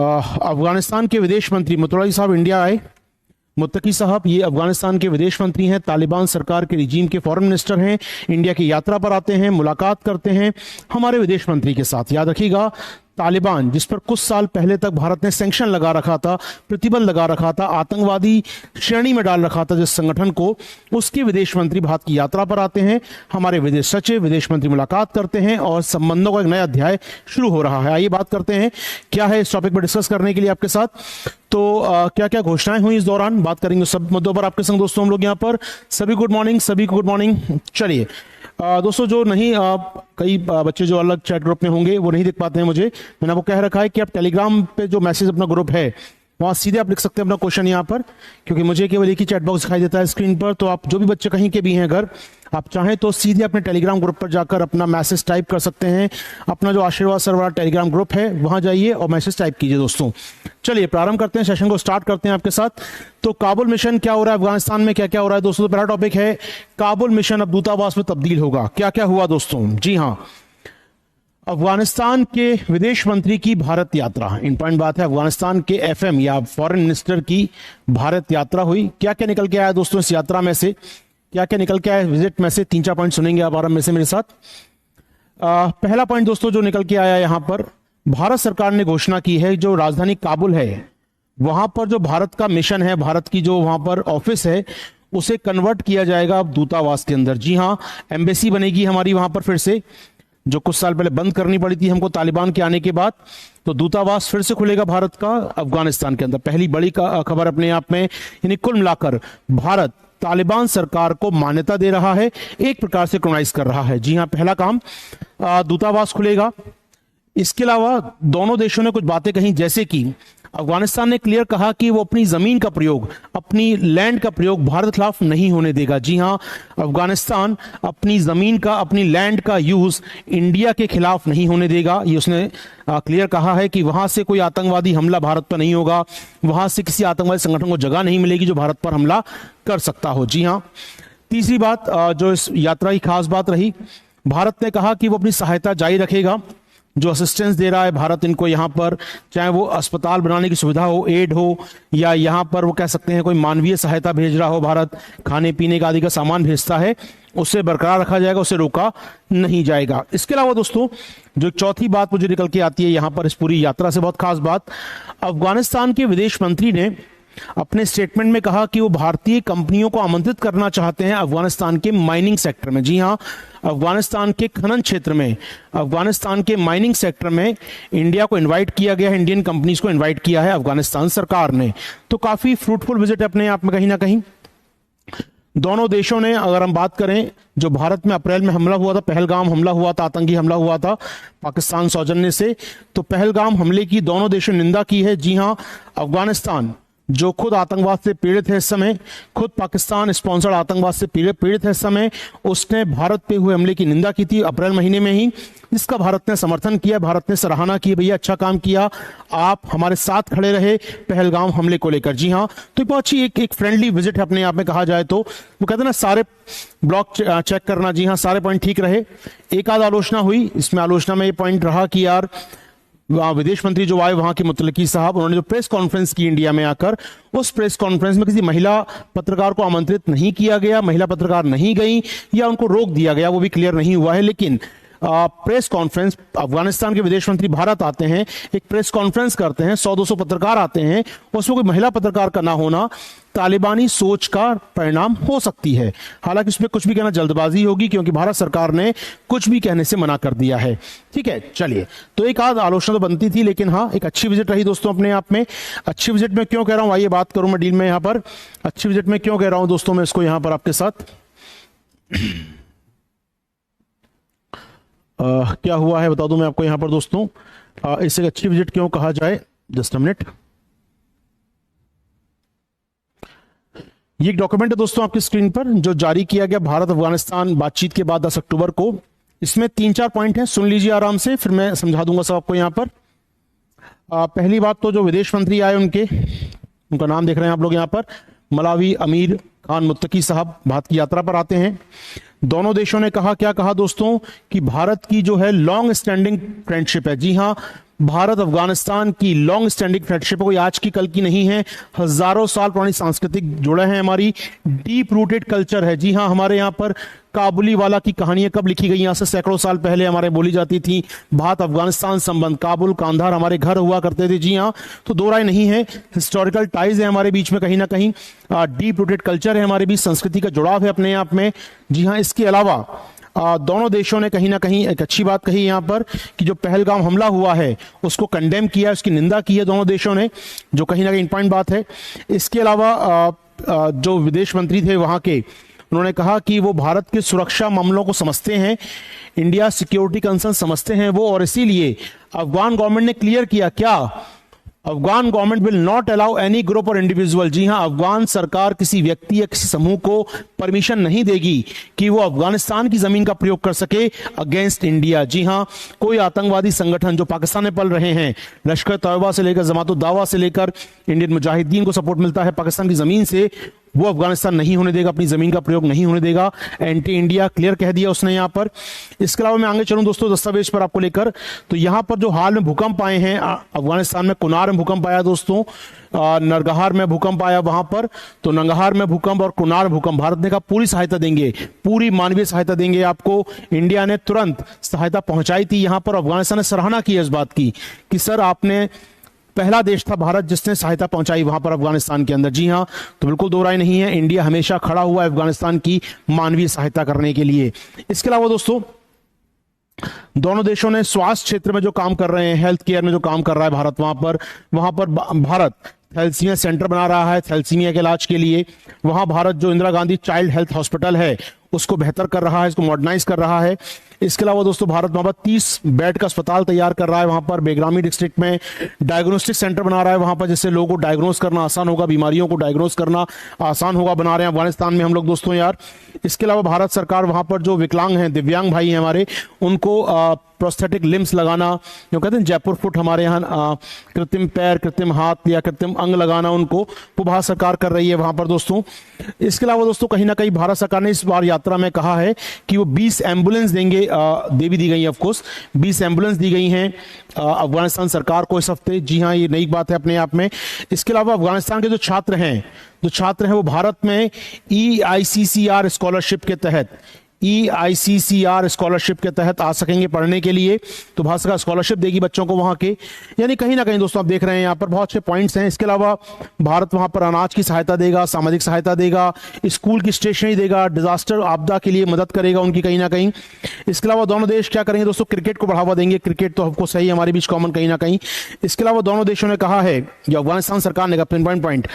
अफगानिस्तान के विदेश मंत्री मुतलकी साहब इंडिया आए। मुत्तकी साहब ये अफगानिस्तान के विदेश मंत्री हैं, तालिबान सरकार के रिजीम के फॉरेन मिनिस्टर हैं, इंडिया की यात्रा पर आते हैं, मुलाकात करते हैं हमारे विदेश मंत्री के साथ। याद रखिएगा, तालिबान जिस पर कुछ साल पहले तक भारत ने सैंक्शन लगा रखा था, प्रतिबंध लगा रखा था, आतंकवादी श्रेणी में डाल रखा था जिस संगठन को, उसके विदेश मंत्री भारत की यात्रा पर आते हैं, हमारे विदेश सचिव विदेश मंत्री मुलाकात करते हैं और संबंधों का एक नया अध्याय शुरू हो रहा है। आइए बात करते हैं क्या है इस टॉपिक पर डिस्कस करने के लिए आपके साथ। तो क्या क्या घोषणाएं हुई इस दौरान, बात करेंगे सब मुद्दों पर आपके संग दोस्तों हम लोग यहाँ पर। सभी गुड मॉर्निंग, सभी को गुड मॉर्निंग। चलिए दोस्तों, जो नहीं कई बच्चे जो अलग चैट ग्रुप में होंगे वो नहीं देख पाते हैं मुझे, मैंने आपको कह रखा है कि आप टेलीग्राम पे जो मैसेज अपना ग्रुप है वहाँ सीधे आप लिख सकते हैं अपना क्वेश्चन यहाँ पर, क्योंकि मुझे केवल एक ही चैट बॉक्स दिखाई देता है स्क्रीन पर। तो आप जो भी बच्चे कहीं के भी हैं, अगर आप चाहें तो सीधे अपने टेलीग्राम ग्रुप पर जाकर अपना मैसेज टाइप कर सकते हैं। अपना जो आशीर्वाद सर वाला टेलीग्राम ग्रुप है वहां जाइए और मैसेज टाइप कीजिए दोस्तों। चलिए प्रारंभ करते हैं, सेशन को स्टार्ट करते हैं आपके साथ। तो काबुल मिशन क्या हो रहा है, अफगानिस्तान में क्या क्या हो रहा है दोस्तों। तो पहला टॉपिक है काबुल मिशन अब दूतावास में तब्दील होगा। क्या क्या हुआ दोस्तों, जी हाँ, अफगानिस्तान के विदेश मंत्री की भारत यात्रा, इंपॉर्टेंट बात है, अफगानिस्तान के एफएम या फॉरेन मिनिस्टर की भारत यात्रा हुई। क्या क्या निकल के आया दोस्तों इस यात्रा में से, क्या क्या निकल के आया विजिट में से, 3-4 पॉइंट सुनेंगे आप आराम में से मेरे साथ। पहला पॉइंट दोस्तों जो निकल के आया यहां पर, भारत सरकार ने घोषणा की है जो राजधानी काबुल है वहां पर जो भारत का मिशन है, भारत की जो वहां पर ऑफिस है, उसे कन्वर्ट किया जाएगा अब दूतावास के अंदर। जी हाँ, एम्बेसी बनेगी हमारी वहां पर फिर से, जो कुछ साल पहले बंद करनी पड़ी थी हमको तालिबान के आने के बाद। तो दूतावास फिर से खुलेगा भारत का अफगानिस्तान के अंदर। पहली बड़ी खबर अपने आप में, यानी कुल मिलाकर भारत तालिबान सरकार को मान्यता दे रहा है, एक प्रकार से कॉलोनाइज कर रहा है। जी हाँ, पहला काम दूतावास खुलेगा। इसके अलावा दोनों देशों ने कुछ बातें कही, जैसे कि अफगानिस्तान ने क्लियर कहा कि वो अपनी जमीन का प्रयोग, अपनी लैंड का प्रयोग भारत के खिलाफ नहीं होने देगा। जी हां, अफगानिस्तान अपनी जमीन का, अपनी लैंड का यूज इंडिया के खिलाफ नहीं होने देगा। ये उसने क्लियर कहा है कि वहां से कोई आतंकवादी हमला भारत पर नहीं होगा, वहां से किसी आतंकवादी संगठन को जगह नहीं मिलेगी जो भारत पर हमला कर सकता हो। जी हां, तीसरी बात जो इस यात्रा की खास बात रही, भारत ने कहा कि वो अपनी सहायता जारी रखेगा, जो असिस्टेंस दे रहा है भारत इनको यहाँ पर, चाहे वो अस्पताल बनाने की सुविधा हो, एड हो, या यहाँ पर वो कह सकते हैं कोई मानवीय सहायता भेज रहा हो, भारत खाने पीने का आदि का सामान भेजता है, उसे बरकरार रखा जाएगा, उसे रोका नहीं जाएगा। इसके अलावा दोस्तों जो चौथी बात मुझे निकल के आती है यहाँ पर इस पूरी यात्रा से, बहुत खास बात, अफगानिस्तान के विदेश मंत्री ने अपने स्टेटमेंट में कहा कि वो भारतीय कंपनियों को आमंत्रित करना चाहते हैं अफगानिस्तान के माइनिंग सेक्टर में। जी हां, अफगानिस्तान के खनन क्षेत्र में, अफगानिस्तान के माइनिंग सेक्टर में इंडिया को इनवाइट किया गया है, इंडियन कंपनीज को इनवाइट किया है अफगानिस्तान सरकार ने। तो काफी फ्रूटफुल विजिट है अपने आप में कहीं ना कहीं। दोनों देशों ने, अगर हम बात करें, जो भारत में अप्रैल में हमला हुआ था, पहलगाम हमला हुआ था, आतंकी हमला हुआ था पाकिस्तान सौजन्य से, तो पहलगाम हमले की दोनों देशों ने निंदा की है। जी हां, अफगानिस्तान जो खुद आतंकवाद से पीड़ित है इस समय, खुद पाकिस्तान स्पॉन्सर्ड आतंकवाद से पीड़ित है इस समय, उसने भारत पे हुए हमले की निंदा की थी अप्रैल महीने में ही, जिसका भारत ने समर्थन किया, भारत ने सराहना की, भैया अच्छा काम किया, आप हमारे साथ खड़े रहे पहलगाम हमले को लेकर। जी हाँ, तो बहुत अच्छी एक फ्रेंडली विजिट है अपने आप में कहा जाए तो। वो कहते हैं ना, सारे ब्लॉक चेक करना। जी हाँ, सारे पॉइंट ठीक रहे। एक आध आलोचना हुई, इसमें आलोचना में ये पॉइंट रहा कि यार विदेश मंत्री जो आए वहां के मुतलकी साहब, उन्होंने जो प्रेस कॉन्फ्रेंस की इंडिया में आकर, उस प्रेस कॉन्फ्रेंस में किसी महिला पत्रकार को आमंत्रित नहीं किया गया, महिला पत्रकार नहीं गई या उनको रोक दिया गया, वो भी क्लियर नहीं हुआ है। लेकिन प्रेस कॉन्फ्रेंस, अफगानिस्तान के विदेश मंत्री भारत आते हैं, एक प्रेस कॉन्फ्रेंस करते हैं, 100-200 पत्रकार आते हैं, उसमें कोई महिला पत्रकार का ना होना तालिबानी सोच का परिणाम हो सकती है। हालांकि उसमें कुछ भी कहना जल्दबाजी होगी, क्योंकि भारत सरकार ने कुछ भी कहने से मना कर दिया है। ठीक है, चलिए, तो एक आध आलोचना तो बनती थी, लेकिन हाँ, एक अच्छी विजिट रही दोस्तों अपने आप में। अच्छी विजिट में क्यों कह रहा हूं, आइए बात करूं मैं डील में यहां पर। अच्छी विजिट में क्यों कह रहा हूं दोस्तों मैं इसको यहां पर आपके साथ। क्या हुआ है बता दूं मैं आपको यहां पर दोस्तों, इसे अच्छी विजिट क्यों कहा जाए। जस्ट अ मिनट, ये एक डॉक्यूमेंट है दोस्तों आपकी स्क्रीन पर, जो जारी किया गया भारत अफगानिस्तान बातचीत के बाद 10 अक्टूबर को। इसमें 3-4 पॉइंट हैं, सुन लीजिए आराम से, फिर मैं समझा दूंगा सब आपको यहां पर। पहली बात तो जो विदेश मंत्री आए उनका नाम देख रहे हैं आप लोग यहां पर, मलावी अमीर खान मुत्तकी साहब भारत की यात्रा पर आते हैं। दोनों देशों ने कहा, क्या कहा दोस्तों, कि भारत की जो है लॉन्ग स्टैंडिंग फ्रेंडशिप है। जी हां, भारत अफगानिस्तान की लॉन्ग स्टैंडिंग फ्रेंडशिप कोई आज की कल की नहीं है, हजारों साल पुरानी सांस्कृतिक जुड़े हैं, हमारी डीप रूटेड कल्चर है। जी हाँ, हमारे यहाँ पर काबुली वाला की कहानियां कब लिखी गई, यहाँ से सैकड़ों साल पहले हमारे बोली जाती थी। भारत अफगानिस्तान संबंध, काबुल कांधार हमारे घर हुआ करते थे। जी हाँ, तो दो राय नहीं है, हिस्टोरिकल टाइज है हमारे बीच में, कहीं ना कहीं डीप रूटेड कल्चर है हमारे बीच, संस्कृति का जुड़ाव है अपने आप में। जी हाँ, इसके अलावा दोनों देशों ने कहीं ना कहीं एक अच्छी बात कही यहाँ पर कि जो पहलगाम हमला हुआ है उसको कंडेम किया, उसकी निंदा की है दोनों देशों ने, जो कहीं ना कहीं इंपॉर्टेंट बात है। इसके अलावा जो विदेश मंत्री थे वहाँ के, उन्होंने कहा कि वो भारत के सुरक्षा मामलों को समझते हैं, इंडिया सिक्योरिटी कंसर्न समझते हैं वो, और इसीलिए अफगान गवर्नमेंट ने क्लियर किया, क्या Afghan government will not allow any group और इंडिविजुअल। जी हां, अफगान सरकार किसी व्यक्ति या किसी समूह को परमिशन नहीं देगी कि वो अफगानिस्तान की जमीन का प्रयोग कर सके अगेंस्ट इंडिया। जी हां, कोई आतंकवादी संगठन जो पाकिस्तान में पल रहे हैं, लश्कर तैयबा से लेकर जमात उद दावा से लेकर इंडियन मुजाहिदीन को सपोर्ट मिलता है पाकिस्तान की जमीन से, वो अफगानिस्तान नहीं होने देगा, अपनी जमीन का प्रयोग नहीं होने देगा। एंटी इंडिया क्लियर कह दिया उसने यहां पर। इसके अलावा मैं आगे चलूं दोस्तों दस्तावेज पर आपको लेकर, तो यहां पर जो हाल में भूकंप आए हैं अफगानिस्तान में, कुनार में भूकंप आया दोस्तों, नरगहार में भूकंप आया वहां पर, तो नंगहार में भूकंप और कुनार भूकंप, भारत ने कहा पूरी सहायता देंगे, पूरी मानवीय सहायता देंगे आपको। इंडिया ने तुरंत सहायता पहुंचाई थी यहां पर। अफगानिस्तान ने सराहना की इस बात की कि सर आपने, पहला देश था भारत जिसने सहायता पहुंचाई वहां पर अफगानिस्तान के अंदर। जी हां, तो बिल्कुल दो राय नहीं है, इंडिया हमेशा खड़ा हुआ है अफगानिस्तान की मानवीय सहायता करने के लिए। इसके अलावा दोस्तों दोनों देशों ने स्वास्थ्य क्षेत्र में जो काम कर रहे हैं, हेल्थ केयर में जो काम कर रहा है भारत, वहां पर भारत थैलेसीमिया सेंटर बना रहा है थैलेसीमिया के इलाज के लिए। वहां भारत जो Indira Gandhi child health hospital है उसको बेहतर कर रहा है, इसको मॉडर्नाइज कर रहा है। इसके अलावा दोस्तों भारत वहां पर 30 बेड का अस्पताल तैयार कर रहा है, वहां पर बेगरामी डिस्ट्रिक्ट में डायग्नोस्टिक सेंटर बना रहा है वहां पर, जिससे लोगों को डायग्नोस करना आसान होगा, बीमारियों को डायग्नोस करना आसान होगा, बना रहे हैं अफगानिस्तान में हम लोग दोस्तों यार। इसके अलावा भारत सरकार वहां पर जो विकलांग हैं, दिव्यांग भाई हैं हमारे, उनको प्रोस्थेटिक लिम्स लगाना, जो कहते हैं जयपुर फुट हमारे यहाँ, कृत्रिम पैर, कृत्रिम हाथ या कृत्रिम अंग लगाना उनको, वो भारत सरकार कर रही है वहां पर दोस्तों। इसके अलावा दोस्तों कहीं ना कहीं भारत सरकार ने इस बार यात्रा में कहा है कि वो 20 एम्बुलेंस देंगे, दे भी दी गई है ऑफकोर्स, 20 एम्बुलेंस दी गई हैं अफगानिस्तान सरकार को इस हफ्ते। जी हाँ, ये नई बात है अपने आप में। इसके अलावा अफगानिस्तान के जो छात्र हैं वो भारत में EICCR स्कॉलरशिप के तहत, EICCR स्कॉलरशिप के तहत आ सकेंगे पढ़ने के लिए, तो भारत सरकार स्कॉलरशिप देगी बच्चों को वहां के। यानी कहीं ना कहीं दोस्तों आप देख रहे हैं यहाँ पर बहुत अच्छे पॉइंट्स हैं। इसके अलावा भारत वहां पर अनाज की सहायता देगा, सामाजिक सहायता देगा, स्कूल की स्टेशनरी देगा, डिजास्टर आपदा के लिए मदद करेगा उनकी कहीं ना कहीं। इसके अलावा दोनों देश क्या करेंगे दोस्तों, क्रिकेट को बढ़ावा देंगे, क्रिकेट तो हमको सही हमारे बीच कॉमन कहीं ना कहीं। इसके अलावा दोनों देशों ने कहा है, जो अफगानिस्तान सरकार ने पॉइंट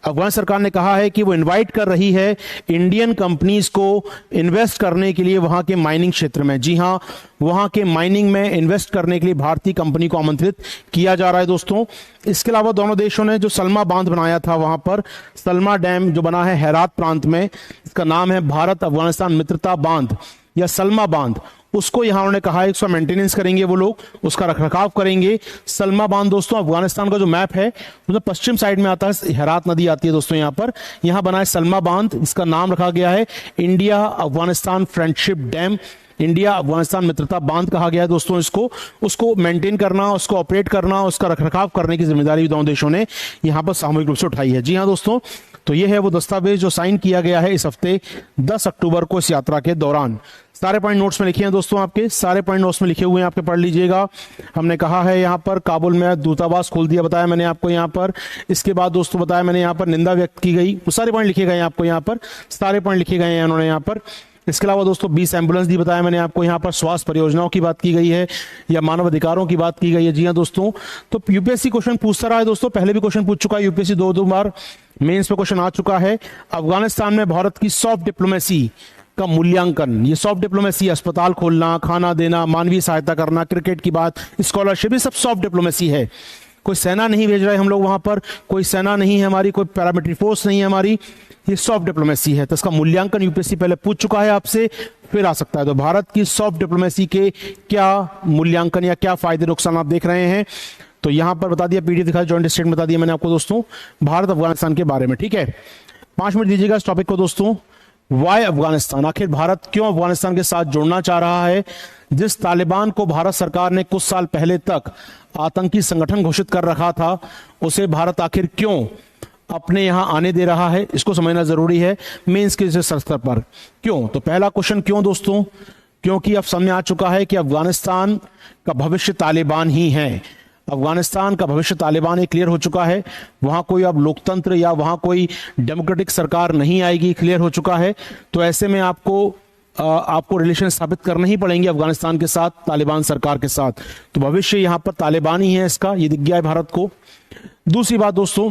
अफगान सरकार ने कहा है कि वो इनवाइट कर रही है इंडियन कंपनीज को इन्वेस्ट करने के लिए वहां के माइनिंग क्षेत्र में। जी हां, वहां के माइनिंग में इन्वेस्ट करने के लिए भारतीय कंपनी को आमंत्रित किया जा रहा है दोस्तों। इसके अलावा दोनों देशों ने जो सलमा बांध बनाया था वहां पर, सलमा डैम जो बना है हेरात प्रांत में, इसका नाम है भारत अफगानिस्तान मित्रता बांध या सलमा बांध, उसको यहां उन्होंने कहा है उसका मेंटेनेंस करेंगे वो लोग, उसका रखरखाव करेंगे। सलमा बांध दोस्तों अफगानिस्तान का जो मैप है मतलब पश्चिम साइड में आता है, हेरात नदी आती है दोस्तों यहाँ पर, यहाँ बना है सलमा बांध, इसका नाम रखा गया है India Afghanistan friendship dam, India Afghanistan मित्रता बांध कहा गया है दोस्तों इसको। उसको मेंटेन करना, उसको ऑपरेट करना, उसका रखरखाव करने की जिम्मेदारी भी दोनों देशों ने यहाँ पर सामूहिक रूप से उठाई है। जी हाँ दोस्तों, तो ये है वो दस्तावेज जो साइन किया गया है इस हफ्ते 10 अक्टूबर को इस यात्रा के दौरान। सारे पॉइंट नोट्स में लिखे हैं दोस्तों, आपके सारे पॉइंट नोट्स में लिखे हुए हैं, आपके पढ़ लीजिएगा। हमने कहा है यहाँ पर काबुल में दूतावास खोल दिया, बताया मैंने आपको यहाँ पर। इसके बाद दोस्तों बताया मैंने यहाँ पर निंदा व्यक्त की गई, वो सारे पॉइंट लिखे गए हैं आपको यहाँ पर, सारे पॉइंट लिखे गए हैं उन्होंने यहाँ पर। इसके अलावा दोस्तों 20 एम्बुलेंस दी, बताया मैंने आपको। यहाँ पर स्वास्थ्य परियोजनाओं की बात की गई है या मानव अधिकारों की बात की गई है। जी हाँ दोस्तों, तो यूपीएससी क्वेश्चन पूछता रहा है दोस्तों, पहले भी क्वेश्चन पूछ चुका है यूपीएससी, दो बार मेंस पे क्वेश्चन आ चुका है। अफगानिस्तान में भारत की सॉफ्ट डिप्लोमेसी का मूल्यांकन, ये सॉफ्ट डिप्लोमेसी, अस्पताल खोलना, खाना देना, मानवीय सहायता करना, क्रिकेट की बात, स्कॉलरशिप, ये सब सॉफ्ट डिप्लोमेसी है। कोई सेना नहीं भेज रहे हम लोग वहां पर, कोई सेना नहीं है हमारी, कोई पैरामिलिट्री फोर्स नहीं है हमारी, ये सॉफ्ट डिप्लोमेसी है। तो इसका मूल्यांकन यूपीएससी पहले पूछ चुका है आपसे, फिर आ सकता है। तो भारत की सॉफ्ट डिप्लोमेसी के क्या मूल्यांकन या क्या फायदे नुकसान आप देख रहे हैं, तो यहां पर बता दिया, पीडीएफ दिखा, जॉइंट स्टेटमेंट बता दिया मैंने आपको दोस्तों भारत अफगानिस्तान के बारे में। ठीक है, 5 मिनट दीजिएगा इस टॉपिक को दोस्तों, वाई अफगानिस्तान, आखिर भारत क्यों अफगानिस्तान के साथ जुड़ना चाह रहा है? जिस तालिबान को भारत सरकार ने कुछ साल पहले तक आतंकी संगठन घोषित कर रखा था, उसे भारत आखिर क्यों अपने यहां आने दे रहा है, इसको समझना जरूरी है मेंस के स्तर पर। क्यों? तो पहला क्वेश्चन क्यों दोस्तों, क्योंकि अब समझ में आ चुका है कि अफगानिस्तान का भविष्य तालिबान ही है। अफगानिस्तान का भविष्य तालिबान एक क्लियर हो चुका है, वहां कोई अब लोकतंत्र या वहां कोई डेमोक्रेटिक सरकार नहीं आएगी, क्लियर हो चुका है। तो ऐसे में आपको रिलेशन स्थापित करने ही पड़ेंगे अफगानिस्तान के साथ, तालिबान सरकार के साथ। तो भविष्य यहां पर तालिबान ही है, इसका ये दिख गया है भारत को। दूसरी बात दोस्तों,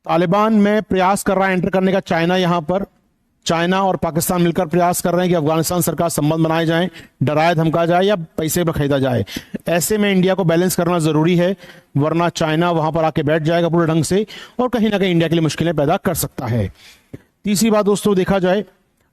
तालिबान में प्रयास कर रहा है एंटर करने का चाइना, यहां पर चाइना और पाकिस्तान मिलकर प्रयास कर रहे हैं कि अफगानिस्तान सरकार संबंध बनाए जाएं, डराया धमका जाए या पैसे पर खरीदा जाए। ऐसे में इंडिया को बैलेंस करना जरूरी है, वरना चाइना वहां पर आके बैठ जाएगा पूरे ढंग से और कहीं ना कहीं इंडिया के लिए मुश्किलें पैदा कर सकता है। तीसरी बात दोस्तों, देखा जाए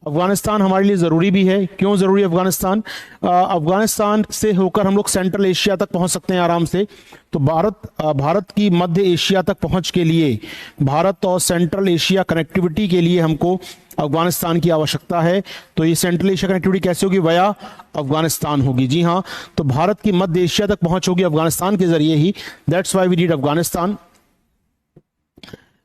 अफगानिस्तान हमारे लिए जरूरी भी है। क्यों जरूरी है अफगानिस्तान? अफगानिस्तान से होकर हम लोग सेंट्रल एशिया तक पहुंच सकते हैं आराम से। तो भारत की मध्य एशिया तक पहुंच के लिए, भारत और सेंट्रल एशिया कनेक्टिविटी के लिए हमको अफगानिस्तान की आवश्यकता है। तो ये सेंट्रल एशिया कनेक्टिविटी कैसे होगी? वया अफगानिस्तान होगी। जी हाँ, तो भारत की मध्य एशिया तक पहुंच होगी अफगानिस्तान के जरिए ही। That's why we need Afghanistan.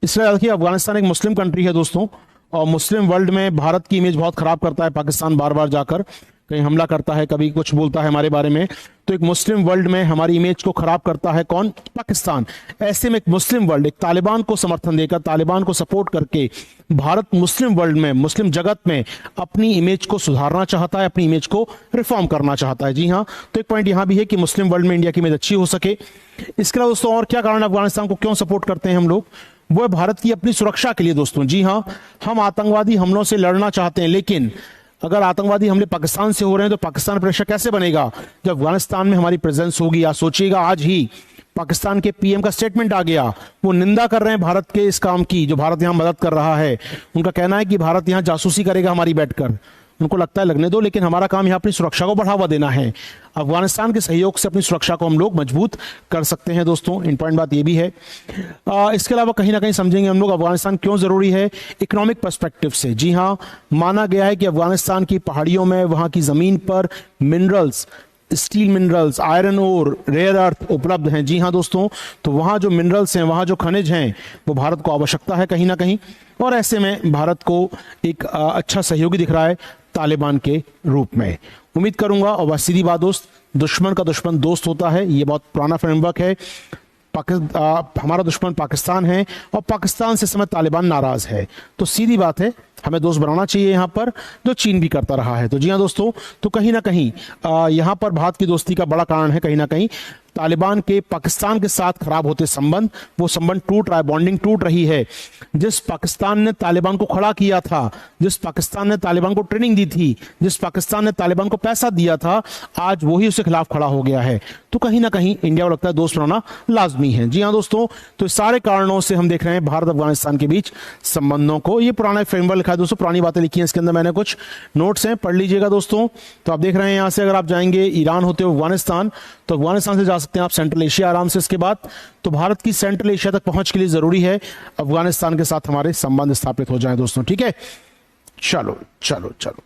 इसलिए देखिए, अफगानिस्तान एक मुस्लिम कंट्री है दोस्तों, और मुस्लिम वर्ल्ड में भारत की इमेज बहुत खराब करता है पाकिस्तान, बार बार जाकर कहीं हमला करता है, कभी कुछ बोलता है हमारे बारे में। तो एक मुस्लिम वर्ल्ड में हमारी इमेज को खराब करता है कौन? पाकिस्तान। ऐसे में एक मुस्लिम वर्ल्ड, एक तालिबान को समर्थन देकर, तालिबान को सपोर्ट करके भारत मुस्लिम वर्ल्ड में, मुस्लिम जगत में अपनी इमेज को सुधारना चाहता है, अपनी इमेज को रिफॉर्म करना चाहता है। जी हाँ, तो एक पॉइंट यहां भी है कि मुस्लिम वर्ल्ड में इंडिया की इमेज अच्छी हो सके। इसके अलावा दोस्तों और क्या कारण अफगानिस्तान को क्यों सपोर्ट करते हैं हम लोग? वो है भारत की अपनी सुरक्षा के लिए दोस्तों। जी हाँ, हम आतंकवादी हमलों से लड़ना चाहते हैं, लेकिन अगर आतंकवादी हमले पाकिस्तान से हो रहे हैं तो पाकिस्तान प्रेशर कैसे बनेगा जब अफगानिस्तान में हमारी प्रेजेंस होगी? या सोचिएगा, आज ही पाकिस्तान के पीएम का स्टेटमेंट आ गया, वो निंदा कर रहे हैं भारत के इस काम की जो भारत यहां मदद कर रहा है। उनका कहना है कि भारत यहां जासूसी करेगा हमारी बैठकर। उनको लगता है लगने दो, लेकिन हमारा काम यहां अपनी सुरक्षा को बढ़ावा देना है। अफगानिस्तान के सहयोग से अपनी सुरक्षा को हम लोग मजबूत कर सकते हैं दोस्तों। इंपॉर्टेंट बात यह भी है। इसके अलावा कहीं ना कहीं समझेंगे हम लोग अफगानिस्तान क्यों जरूरी है इकोनॉमिक पर्सपेक्टिव से। जी हाँ, माना गया है कि अफगानिस्तान की पहाड़ियों में, वहां की जमीन पर minerals, steel minerals, iron ore, rare earth उपलब्ध हैं। जी हाँ दोस्तों, तो वहां जो मिनरल्स हैं, वहां जो खनिज हैं, वो भारत को आवश्यकता है कहीं ना कहीं। और ऐसे में भारत को एक अच्छा सहयोगी दिख रहा है तालिबान के रूप में। उम्मीद करूंगा, और बस सीधी बात दोस्त, दुश्मन का दुश्मन दोस्त होता है, ये बहुत पुराना फ्रेमवर्क है। हमारा दुश्मन पाकिस्तान है और पाकिस्तान से समय तालिबान नाराज है। तो सीधी बात है, हमें दोस्त बनाना चाहिए यहां पर, जो चीन भी करता रहा है। तो जी हाँ दोस्तों, तो कहीं ना कहीं यहां पर भारत की दोस्ती का बड़ा कारण है कहीं ना कहीं तालिबान के पाकिस्तान के साथ खराब होते संबंध, वो संबंध टूट रहा है, बॉन्डिंग टूट रही है। जिस पाकिस्तान ने तालिबान को खड़ा किया था, जिस पाकिस्तान ने तालिबान को ट्रेनिंग दी थी, जिस पाकिस्तान ने तालिबान को पैसा दिया था, आज वही उसके खिलाफ खड़ा हो गया है। तो कहीं ना कहीं इंडिया को लगता है दोस्त बनाना लाजमी है। जी हाँ दोस्तों, तो इस सारे कारणों से हम देख रहे हैं भारत अफगानिस्तान के बीच संबंधों को। ये पुराना फ्रेमवर्क लिखा है दोस्तों, पुरानी बातें लिखी हैं इसके अंदर, मैंने कुछ नोट्स हैं, पढ़ लीजिएगा दोस्तों। तो आप देख रहे हैं यहां से अगर आप जाएंगे ईरान होते हुए अफगानिस्तान, तो अफगानिस्तान से जा सकते हैं आप सेंट्रल एशिया आराम से। इसके बाद तो भारत की सेंट्रल एशिया तक पहुंच के लिए जरूरी है अफगानिस्तान के साथ हमारे संबंध स्थापित हो जाएं दोस्तों। ठीक है, चलो चलो चलो।